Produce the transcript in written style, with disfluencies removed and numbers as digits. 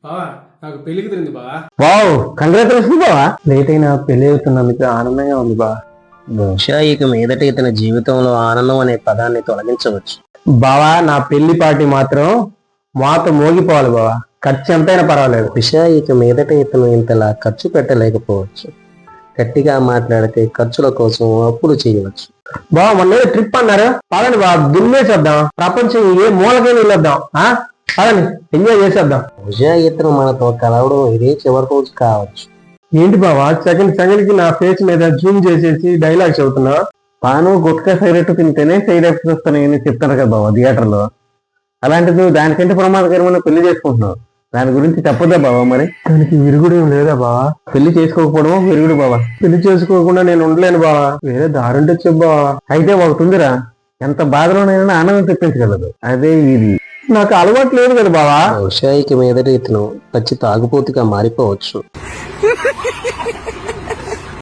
బావా నాకు పెళ్లి కుదిరింది బావా. వావ్, కంగ్రాచులేషన్ బావా. లేట్ అయినా పెళ్లి అవుతున్నందుకు ఆనందంగా ఉంది బావా. బహుశా ఇక మీదట ఇతని జీవితంలో ఆనందం అనే పదాన్ని తొలగించవచ్చు. బావా, నా పెళ్లి పార్టీ మాత్రం మాతో మోగిపోవాలి బావా. ఖర్చు ఎంతైనా పర్వాలేదు. బహుశా ఇక మీదట ఇతను ఇంతలా ఖర్చు పెట్టలేకపోవచ్చు. గట్టిగా మాట్లాడితే ఖర్చుల కోసం అప్పులు చేయవచ్చు. బావా, మొన్న ట్రిప్ అన్నారు, పదండి బావా, దున్నేసేద్దాం. ప్రపంచం ఏ మూలకైనా వెళ్ళొద్దాం. పదండి, ఎంజాయ్ చేసేద్దాం. బహుశా ఇతను మనతో కలవడం ఇదే చివరి రోజు కావచ్చు. ఏంటి బావా, సెకండ్ కి నా ఫేస్ మీద జూమ్ చేసేసి డైలాగ్స్ చెబుతున్నా? పాను గుట్కా సిగరెట్ తింటేనే సైడ్ ఎఫెక్ట్స్ వస్తాయని చెప్తారు కదా బావ థియేటర్ లో. అలాంటిది నువ్వు దానికంటే ప్రమాదకరమైన పెళ్లి చేసుకుంటున్నావు. దాని గురించి తప్పదా బావ? మరి దానికి విరుగుడు ఏం లేదా బావా? పెళ్లి చేసుకోకపోవడం విరుగుడు బావ. పెళ్లి చేసుకోకుండా నేను ఉండలేను బావా. వేరే దారుంటే చెప్పు బావా. అయితే ఒకటి ఉందిరా, ఎంత బాధలోనైనా ఆనందం తెప్పించగలదు, అదే ఇది. నాకు అలవాటు లేదు కదా బావా. బహుశా ఇక మీదట ఇతను పచ్చి తాగుపోతుగా మారిపోవచ్చు.